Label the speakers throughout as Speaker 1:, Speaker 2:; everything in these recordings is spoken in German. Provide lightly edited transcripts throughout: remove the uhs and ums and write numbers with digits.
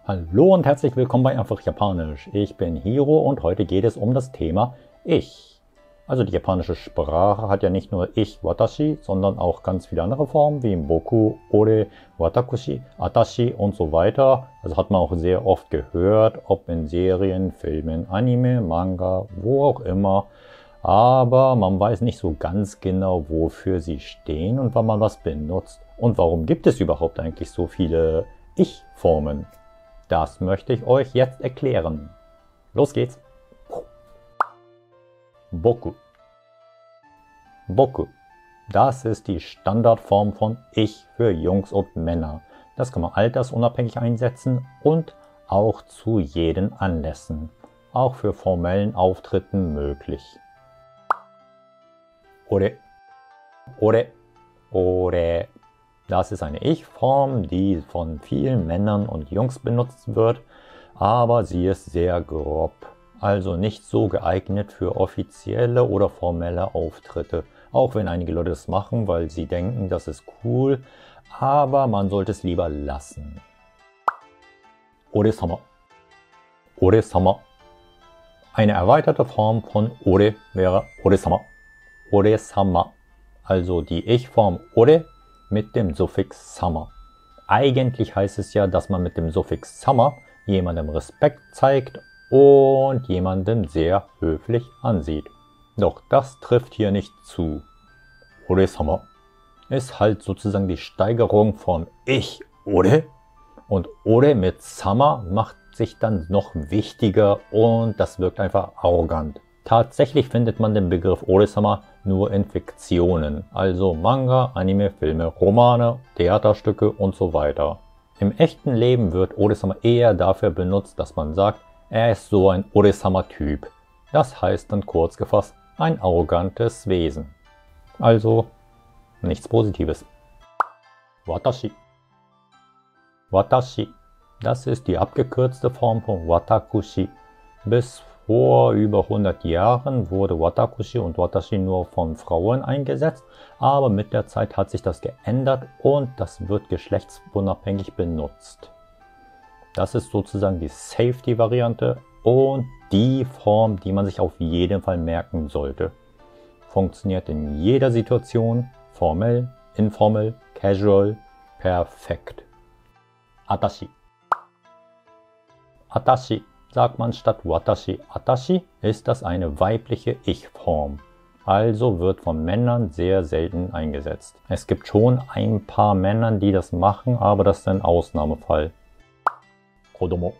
Speaker 1: Hallo und herzlich willkommen bei Einfach Japanisch. Ich bin Hiro und heute geht es um das Thema Ich. Also die japanische Sprache hat ja nicht nur Ich, Watashi, sondern auch ganz viele andere Formen wie Boku, Ore, Watakushi, Atashi und so weiter. Also hat man auch sehr oft gehört, ob in Serien, Filmen, Anime, Manga, wo auch immer. Aber man weiß nicht so ganz genau, wofür sie stehen und wann man was benutzt. Und warum gibt es überhaupt eigentlich so viele Ich-Formen? Das möchte ich euch jetzt erklären. Los geht's! Boku. Boku. Das ist die Standardform von Ich für Jungs und Männer. Das kann man altersunabhängig einsetzen und auch zu jeden Anlässen. Auch für formellen Auftritten möglich. Ore. Ore. Ore. Das ist eine Ich-Form, die von vielen Männern und Jungs benutzt wird, aber sie ist sehr grob, also nicht so geeignet für offizielle oder formelle Auftritte. Auch wenn einige Leute das machen, weil sie denken, das ist cool, aber man sollte es lieber lassen. Ore-sama. Ore-sama. Eine erweiterte Form von Ore wäre Ore-sama. Ore-sama. Also die Ich-Form Ore mit dem Suffix sama. Eigentlich heißt es ja, dass man mit dem Suffix sama jemandem Respekt zeigt und jemanden sehr höflich ansieht. Doch das trifft hier nicht zu. Ore-sama ist halt sozusagen die Steigerung von Ich, Ore, und Ore mit sama macht sich dann noch wichtiger und das wirkt einfach arrogant. Tatsächlich findet man den Begriff Ore-sama nur in Fiktionen, also Manga, Anime, Filme, Romane, Theaterstücke und so weiter. Im echten Leben wird Ore-sama eher dafür benutzt, dass man sagt, er ist so ein Ore-sama-Typ. Das heißt dann kurz gefasst, ein arrogantes Wesen. Also nichts Positives. Watashi. Watashi. Das ist die abgekürzte Form von Watakushi. Bis vor über 100 Jahren wurde Watakushi und Watashi nur von Frauen eingesetzt, aber mit der Zeit hat sich das geändert und das wird geschlechtsunabhängig benutzt. Das ist sozusagen die Safety-Variante und die Form, die man sich auf jeden Fall merken sollte. Funktioniert in jeder Situation, formell, informell, casual, perfekt. Atashi. Atashi. Sagt man statt Watashi Atashi, ist das eine weibliche Ich-Form. Also wird von Männern sehr selten eingesetzt. Es gibt schon ein paar Männer, die das machen, aber das ist ein Ausnahmefall. Kodomo.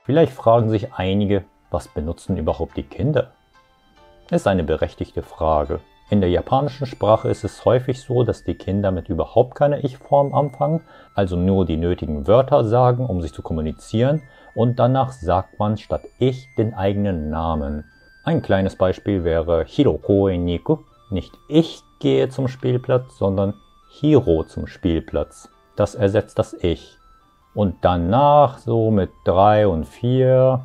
Speaker 1: Vielleicht fragen sich einige, was benutzen überhaupt die Kinder? Ist eine berechtigte Frage. In der japanischen Sprache ist es häufig so, dass die Kinder mit überhaupt keiner Ich-Form anfangen, also nur die nötigen Wörter sagen, um sich zu kommunizieren, und danach sagt man statt Ich den eigenen Namen. Ein kleines Beispiel wäre Hiro koen ni iku. Nicht ich gehe zum Spielplatz, sondern Hiro zum Spielplatz. Das ersetzt das Ich. Und danach, so mit 3 und 4,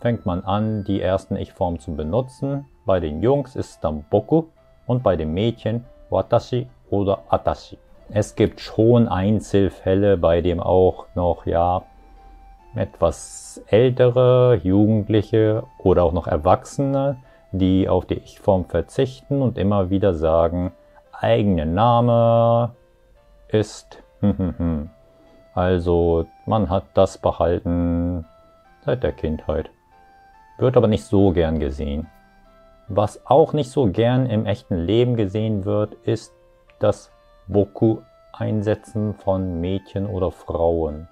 Speaker 1: fängt man an, die ersten Ich-Formen zu benutzen. Bei den Jungs ist es dann Boku und bei den Mädchen Watashi oder Atashi. Es gibt schon Einzelfälle, bei dem auch noch, etwas ältere, Jugendliche oder auch noch Erwachsene, die auf die Ich-Form verzichten und immer wieder sagen, eigener Name ist Also man hat das behalten seit der Kindheit. Wird aber nicht so gern gesehen. Was auch nicht so gern im echten Leben gesehen wird, ist das Boku-Einsetzen von Mädchen oder Frauen.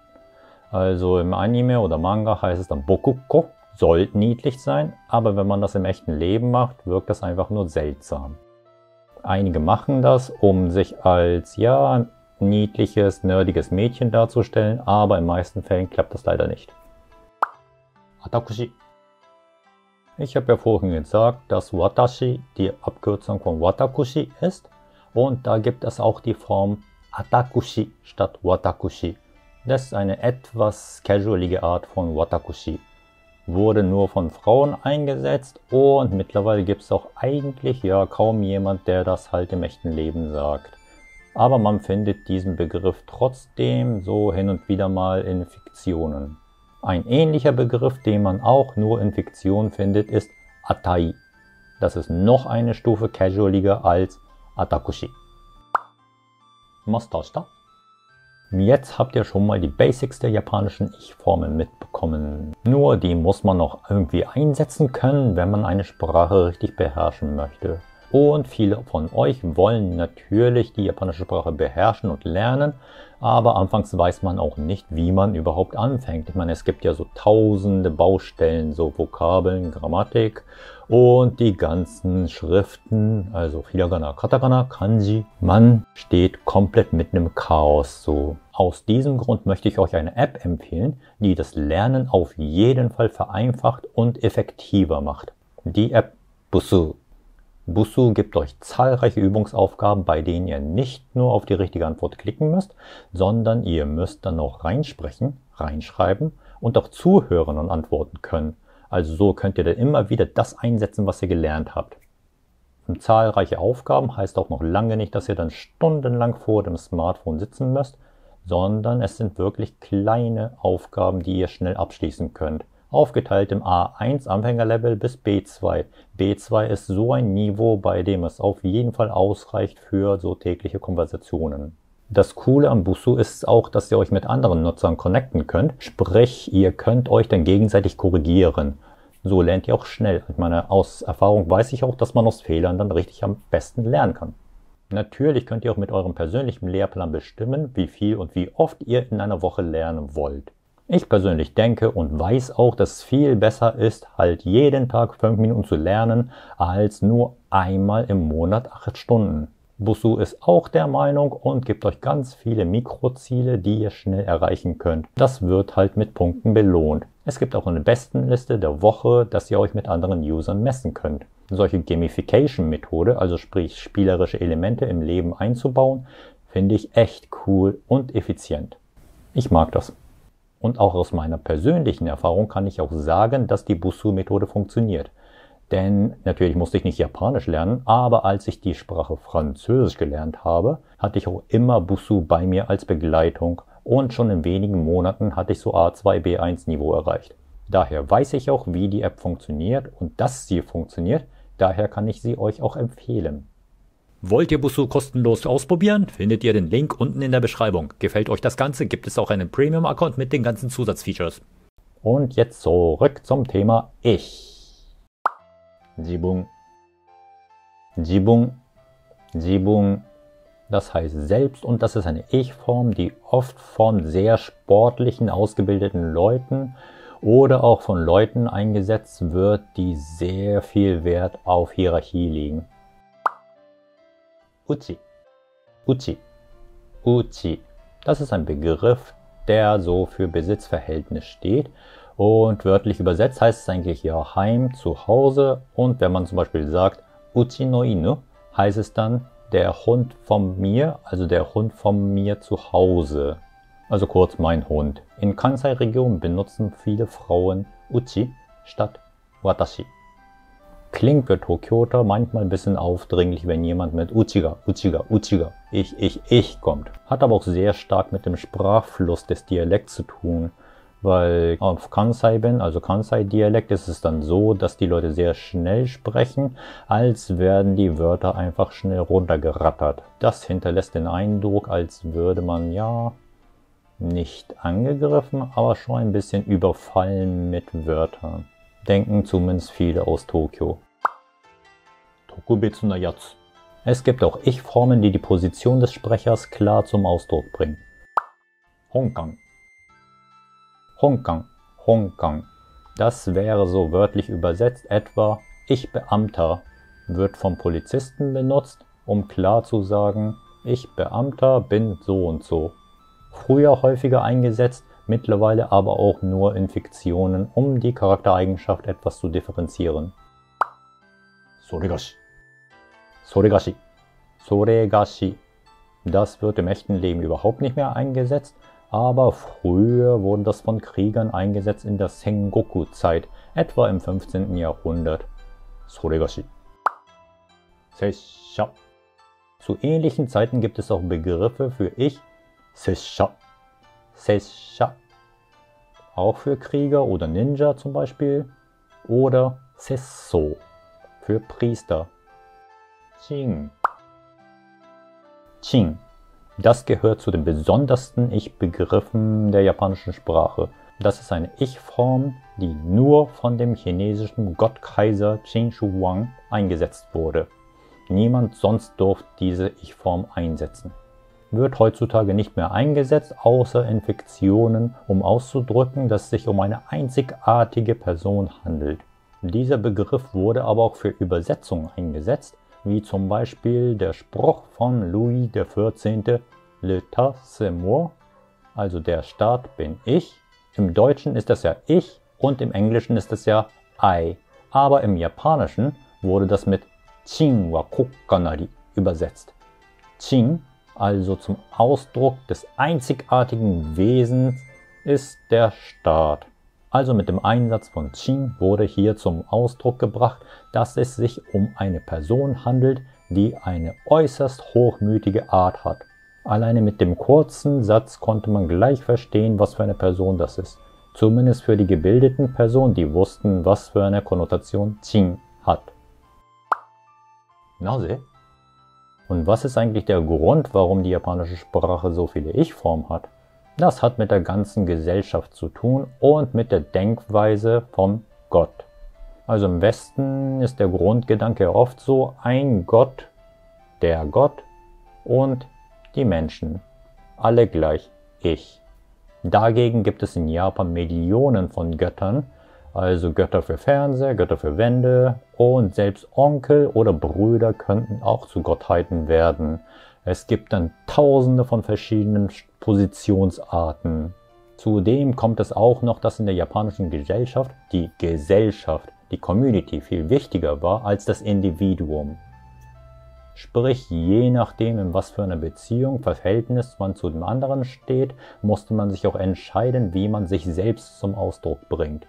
Speaker 1: Also im Anime oder Manga heißt es dann Bokuko, soll niedlich sein, aber wenn man das im echten Leben macht, wirkt das einfach nur seltsam. Einige machen das, um sich als niedliches, nerdiges Mädchen darzustellen, aber in meisten Fällen klappt das leider nicht. Atakushi. Ich habe ja vorhin gesagt, dass Watashi die Abkürzung von Watakushi ist und da gibt es auch die Form Atakushi statt Watakushi. Das ist eine etwas casualige Art von Watakushi. Wurde nur von Frauen eingesetzt und mittlerweile gibt es auch eigentlich kaum jemand, der das halt im echten Leben sagt. aber man findet diesen Begriff trotzdem so hin und wieder mal in Fiktionen. Ein ähnlicher Begriff, den man auch nur in Fiktion findet, ist Atai. Das ist noch eine Stufe casualiger als Atakushi. Mastashita? Jetzt habt ihr schon mal die Basics der japanischen Ich-Formen mitbekommen. Nur die muss man noch irgendwie einsetzen können, wenn man eine Sprache richtig beherrschen möchte. Und viele von euch wollen natürlich die japanische Sprache beherrschen und lernen, aber anfangs weiß man auch nicht, wie man überhaupt anfängt. Ich meine, es gibt ja so tausende Baustellen, so Vokabeln, Grammatik und die ganzen Schriften, also Hiragana, Katakana, Kanji. Man steht komplett mitten im Chaos so. Aus diesem Grund möchte ich euch eine App empfehlen, die das Lernen auf jeden Fall vereinfacht und effektiver macht. Die App Busuu. Busuu gibt euch zahlreiche Übungsaufgaben, bei denen ihr nicht nur auf die richtige Antwort klicken müsst, sondern ihr müsst dann auch reinsprechen, reinschreiben und auch zuhören und antworten können. Also so könnt ihr dann immer wieder das einsetzen, was ihr gelernt habt. Und zahlreiche Aufgaben heißt auch noch lange nicht, dass ihr dann stundenlang vor dem Smartphone sitzen müsst, sondern es sind wirklich kleine Aufgaben, die ihr schnell abschließen könnt. Aufgeteilt im A1 Anfängerlevel bis B2. B2 ist so ein Niveau, bei dem es auf jeden Fall ausreicht für so tägliche Konversationen. Das Coole am Busuu ist auch, dass ihr euch mit anderen Nutzern connecten könnt. Sprich, ihr könnt euch dann gegenseitig korrigieren. So lernt ihr auch schnell. Ich meine, aus Erfahrung weiß ich auch, dass man aus Fehlern dann richtig am besten lernen kann. Natürlich könnt ihr auch mit eurem persönlichen Lehrplan bestimmen, wie viel und wie oft ihr in einer Woche lernen wollt. Ich persönlich denke und weiß auch, dass es viel besser ist, halt jeden Tag 5 Minuten zu lernen, als nur einmal im Monat 8 Stunden. Busuu ist auch der Meinung und gibt euch ganz viele Mikroziele, die ihr schnell erreichen könnt. Das wird halt mit Punkten belohnt. Es gibt auch eine Bestenliste der Woche, dass ihr euch mit anderen Usern messen könnt. Solche Gamification-Methode, also sprich spielerische Elemente im Leben einzubauen, finde ich echt cool und effizient. Ich mag das. Und auch aus meiner persönlichen Erfahrung kann ich auch sagen, dass die Busuu-Methode funktioniert. Denn natürlich musste ich nicht Japanisch lernen, aber als ich die Sprache Französisch gelernt habe, hatte ich auch immer Busuu bei mir als Begleitung und schon in wenigen Monaten hatte ich so A2 B1 Niveau erreicht. Daher weiß ich auch, wie die App funktioniert und dass sie funktioniert, daher kann ich sie euch auch empfehlen.
Speaker 2: Wollt ihr Busuu kostenlos ausprobieren? Findet ihr den Link unten in der Beschreibung. Gefällt euch das Ganze, gibt es auch einen Premium-Account mit den ganzen Zusatzfeatures.
Speaker 1: Und jetzt zurück zum Thema Ich. Jibun. Jibun. Jibun. Das heißt selbst und das ist eine Ich-Form, die oft von sehr sportlichen, ausgebildeten Leuten oder auch von Leuten eingesetzt wird, die sehr viel Wert auf Hierarchie legen. Uchi. Uchi. Uchi. Das ist ein Begriff, der so für Besitzverhältnis steht. Und wörtlich übersetzt heißt es eigentlich ja Heim, zu Hause. Und wenn man zum Beispiel sagt Uchi no Inu, heißt es dann der Hund von mir, also der Hund von mir zu Hause. Also kurz mein Hund. In Kansai-Region benutzen viele Frauen Uchi statt Watashi. Klingt für Tokioter manchmal ein bisschen aufdringlich, wenn jemand mit Uchiga, Uchiga, Uchiga, ich kommt. Hat aber auch sehr stark mit dem Sprachfluss des Dialekts zu tun. Weil auf Kansai bin, also Kansai-Dialekt, ist es dann so, dass die Leute sehr schnell sprechen, als werden die Wörter einfach schnell runtergerattert. Das hinterlässt den Eindruck, als würde man ja nicht angegriffen, aber schon ein bisschen überfallen mit Wörtern. Denken zumindest viele aus Tokio. Tokubetsu na Yatsu. Es gibt auch Ich-Formen, die die Position des Sprechers klar zum Ausdruck bringen. Honkan. Honkan, Honkan. Das wäre so wörtlich übersetzt etwa Ich Beamter wird vom Polizisten benutzt, um klar zu sagen, ich Beamter bin so und so. Früher häufiger eingesetzt, mittlerweile aber auch nur in Fiktionen, um die Charaktereigenschaft etwas zu differenzieren. Soregashi. Soregashi. Soregashi. Das wird im echten Leben überhaupt nicht mehr eingesetzt, aber früher wurde das von Kriegern eingesetzt in der Sengoku-Zeit, etwa im 15. Jahrhundert. Soregashi. Seisha. Zu ähnlichen Zeiten gibt es auch Begriffe für Ich, Sessha. Sessha. Auch für Krieger oder Ninja zum Beispiel. Oder Sesso für Priester. Qing. Qing. Das gehört zu den besondersten Ich-Begriffen der japanischen Sprache. Das ist eine Ich-Form, die nur von dem chinesischen Gottkaiser Qin Shi Huang eingesetzt wurde. Niemand sonst durfte diese Ich-Form einsetzen. Wird heutzutage nicht mehr eingesetzt, außer in Fiktionen, um auszudrücken, dass es sich um eine einzigartige Person handelt. Dieser Begriff wurde aber auch für Übersetzungen eingesetzt, wie zum Beispiel der Spruch von Louis XIV. L'État c'est moi, also der Staat bin ich. Im Deutschen ist das ja ich und im Englischen ist es ja I. Aber im Japanischen wurde das mit Qing wa kokkanari übersetzt. Qing, also zum Ausdruck des einzigartigen Wesens, ist der Staat. Also mit dem Einsatz von Qing wurde hier zum Ausdruck gebracht, dass es sich um eine Person handelt, die eine äußerst hochmütige Art hat. Alleine mit dem kurzen Satz konnte man gleich verstehen, was für eine Person das ist. Zumindest für die gebildeten Personen, die wussten, was für eine Konnotation Qing hat. Nase? Und was ist eigentlich der Grund, warum die japanische Sprache so viele Ich-Formen hat? Das hat mit der ganzen Gesellschaft zu tun und mit der Denkweise vom Gott. Also im Westen ist der Grundgedanke oft so: ein Gott, der Gott und die Menschen. Alle gleich ich. Dagegen gibt es in Japan Millionen von Göttern, also Götter für Fernseher, Götter für Wände und selbst Onkel oder Brüder könnten auch zu Gottheiten werden. Es gibt dann tausende von verschiedenen Positionsarten. Zudem kommt es auch noch, dass in der japanischen Gesellschaft, die Community viel wichtiger war als das Individuum. Sprich, je nachdem, in was für einer Beziehung, Verhältnis man zu dem anderen steht, musste man sich auch entscheiden, wie man sich selbst zum Ausdruck bringt.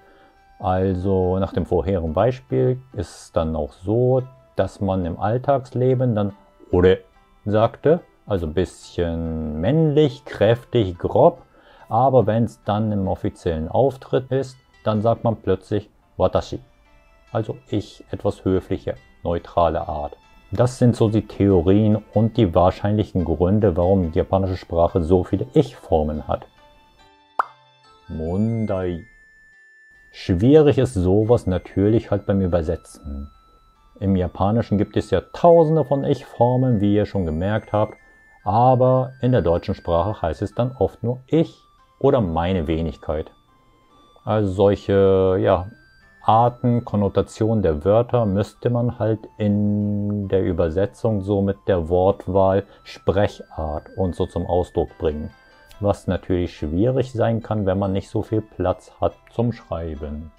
Speaker 1: Also nach dem vorherigen Beispiel ist es dann auch so, dass man im Alltagsleben dann Ore sagte, also ein bisschen männlich, kräftig, grob, aber wenn es dann im offiziellen Auftritt ist, dann sagt man plötzlich Watashi, also ich, etwas höfliche, neutrale Art. Das sind so die Theorien und die wahrscheinlichen Gründe, warum die japanische Sprache so viele Ich-Formen hat. Mondai. Schwierig ist sowas natürlich halt beim Übersetzen. Im Japanischen gibt es ja tausende von Ich-Formen, wie ihr schon gemerkt habt, aber in der deutschen Sprache heißt es dann oft nur ich oder meine Wenigkeit. Also solche Arten, Konnotationen der Wörter müsste man halt in der Übersetzung so mit der Wortwahl Sprechart und so zum Ausdruck bringen. Was natürlich schwierig sein kann, wenn man nicht so viel Platz hat zum Schreiben.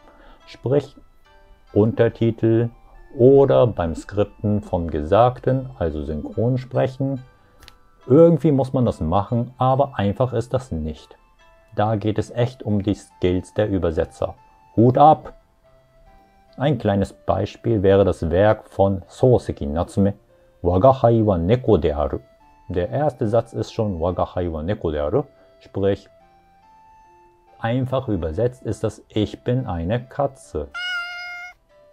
Speaker 1: Sprich, Untertitel oder beim Skripten vom Gesagten, also Synchronsprechen. Irgendwie muss man das machen, aber einfach ist das nicht. Da geht es echt um die Skills der Übersetzer. Hut ab! Ein kleines Beispiel wäre das Werk von Soseki Natsume, Wagahai wa neko de aru. Der erste Satz ist schon Wagahai wa neko de aru, sprich, einfach übersetzt ist das Ich bin eine Katze.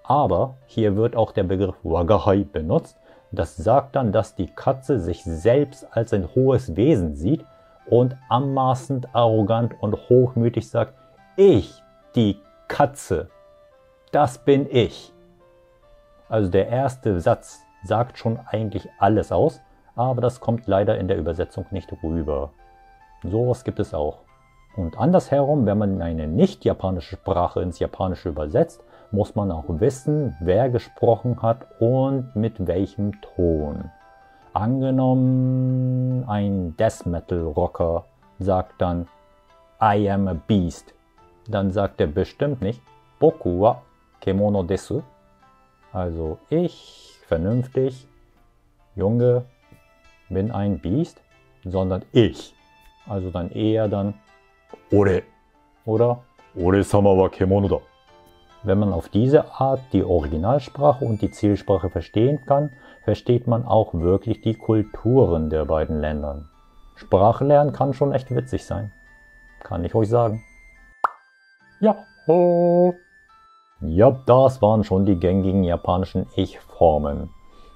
Speaker 1: Aber hier wird auch der Begriff Wagahai benutzt. Das sagt dann, dass die Katze sich selbst als ein hohes Wesen sieht und anmaßend, arrogant und hochmütig sagt, ich, die Katze, das bin ich. Also der erste Satz sagt schon eigentlich alles aus, aber das kommt leider in der Übersetzung nicht rüber. Sowas gibt es auch. Und andersherum, wenn man eine nicht japanische Sprache ins Japanische übersetzt, muss man auch wissen, wer gesprochen hat und mit welchem Ton. Angenommen, ein Death Metal Rocker sagt dann I am a beast. Dann sagt er bestimmt nicht Boku wa kemono desu. Also ich, vernünftig, Junge, bin ein Biest, sondern ich. Also dann eher dann Ore oder Ore-sama wa kemono da. Wenn man auf diese Art die Originalsprache und die Zielsprache verstehen kann, versteht man auch wirklich die Kulturen der beiden Länder. Sprache lernen kann schon echt witzig sein. Kann ich euch sagen. Ja, ja, das waren schon die gängigen japanischen Ich-Formen.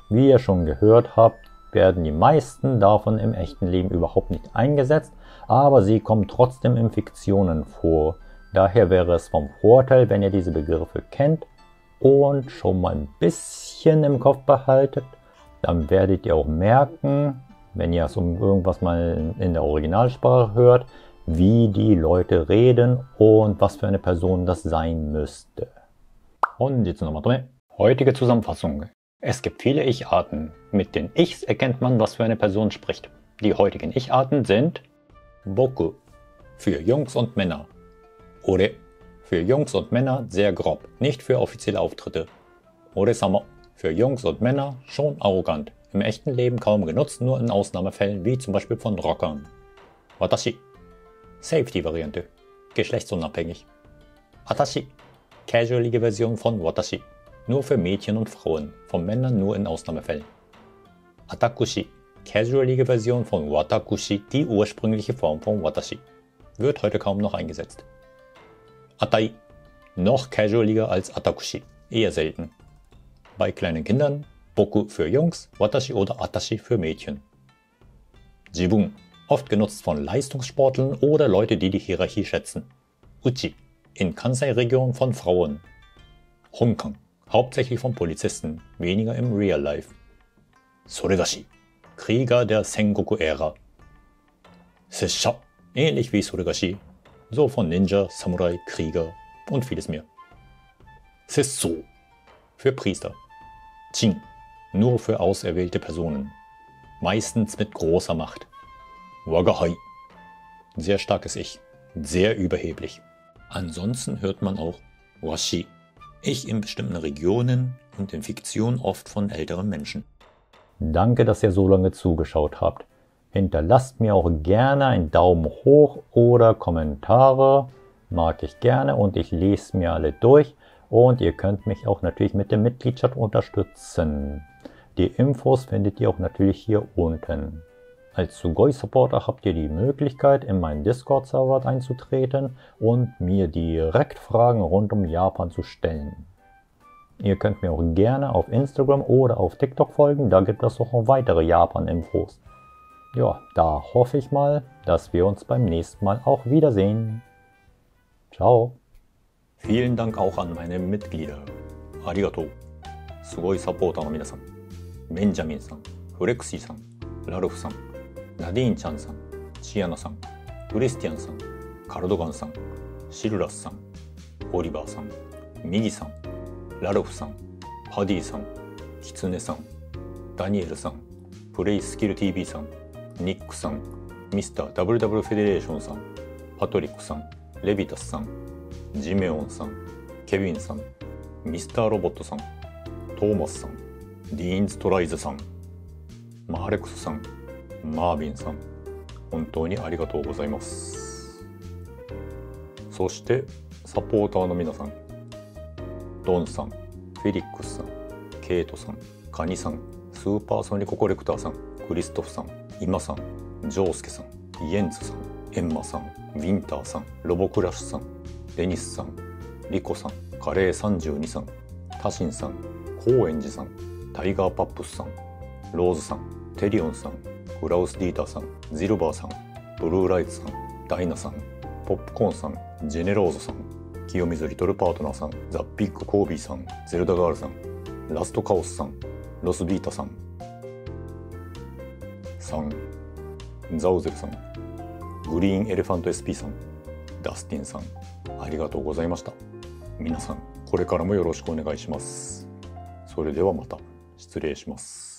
Speaker 1: Wie ihr schon gehört habt, werden die meisten davon im echten Leben überhaupt nicht eingesetzt, aber sie kommen trotzdem in Fiktionen vor. Daher wäre es vom Vorteil, wenn ihr diese Begriffe kennt und schon mal ein bisschen im Kopf behaltet. Dann werdet ihr auch merken, wenn ihr es um irgendwas mal in der Originalsprache hört, wie die Leute reden und was für eine Person das sein müsste. Heutige Zusammenfassung. Es gibt viele Ich-Arten. Mit den Ichs erkennt man, was für eine Person spricht. Die heutigen Ich-Arten sind Boku für Jungs und Männer. Ore für Jungs und Männer sehr grob, nicht für offizielle Auftritte. Ore-sama für Jungs und Männer schon arrogant, im echten Leben kaum genutzt, nur in Ausnahmefällen wie zum Beispiel von Rockern. Watashi Safety-Variante, geschlechtsunabhängig. Atashi casualige Version von Watashi, nur für Mädchen und Frauen, von Männern nur in Ausnahmefällen. Atakushi casualige Version von Watakushi, die ursprüngliche Form von Watashi, wird heute kaum noch eingesetzt. Atai, noch casualiger als Atakushi, eher selten. Bei kleinen Kindern, Boku für Jungs, Watashi oder Atashi für Mädchen. Jibun, oft genutzt von Leistungssportlern oder Leute, die die Hierarchie schätzen. Uchi, in Kansai-Region von Frauen. Honkan, hauptsächlich von Polizisten, weniger im Real Life. Soregashi, Krieger der Sengoku-Ära. Sessha, ähnlich wie Soregashi, so von Ninja, Samurai, Krieger und vieles mehr. Sessou, für Priester. Jin, nur für auserwählte Personen, meistens mit großer Macht. Wagahai, sehr starkes Ich, sehr überheblich. Ansonsten hört man auch Washi, Ich in bestimmten Regionen und in Fiktion oft von älteren Menschen. Danke, dass ihr so lange zugeschaut habt. Hinterlasst mir auch gerne einen Daumen hoch oder Kommentare, mag ich gerne und ich lese mir alle durch und ihr könnt mich auch natürlich mit dem Mitgliedschaft unterstützen. Die Infos findet ihr auch natürlich hier unten. Als Sugoi-Supporter habt ihr die Möglichkeit, in meinen Discord-Server einzutreten und mir direkt Fragen rund um Japan zu stellen. Ihr könnt mir auch gerne auf Instagram oder auf TikTok folgen, da gibt es auch noch weitere Japan-Infos. Ja, da hoffe ich mal, dass wir uns beim nächsten Mal auch wiedersehen. Ciao. Vielen Dank auch an meine Mitglieder. Arigato. Sugoi-Supporterの皆さん。ベンジャミンさん、フレクシーさん、ラルフさん、ナディーンちゃんさん、シアナさん、クリスティアンさん、カルドガンさん、シルラスさん、オリバーさん、ミギさん、ラルフさん、パディさん、キツネさん、ダニエルさん、プレイスキル TV さん、ニックさん、ミスター WW フェデレーションさん、パトリックさん、レビタスさん、ジメオンさん、ケビンさん、ミスターロボットさん、トーマスさん、ディーンズトライズさん、マーレクスさん、マービンさん、本当にありがとうございます。そしてサポーターの皆さん、ドンさん、フェリックスさん、ケイトさん、カニさん、スーパーソニココレクターさん、クリストフさん、イマさん、ジョースケさん、イエンツさん、エンマさん、ウィンターさん、ロボクラッシュさん、デニスさん、リコさん、カレー32さん、タシンさん、高円寺さん、タイガーパップスさん、ローズさん、テリオンさん、グラウスディーターさん、ジルバーさん、ブルーライツさん、ダイナさん、ポップコーンさん、ジェネローズさん、清水リトルパートナーさん、ザ・ビッグコービーさん、ゼルダガールさん、ラストカオスさん、ロスビータさん、ザウゼルさん、グリーンエレファント SP さん、ダスティンさん、ありがとうございました。皆さん、これからもよろしくお願いします。それではまた失礼します。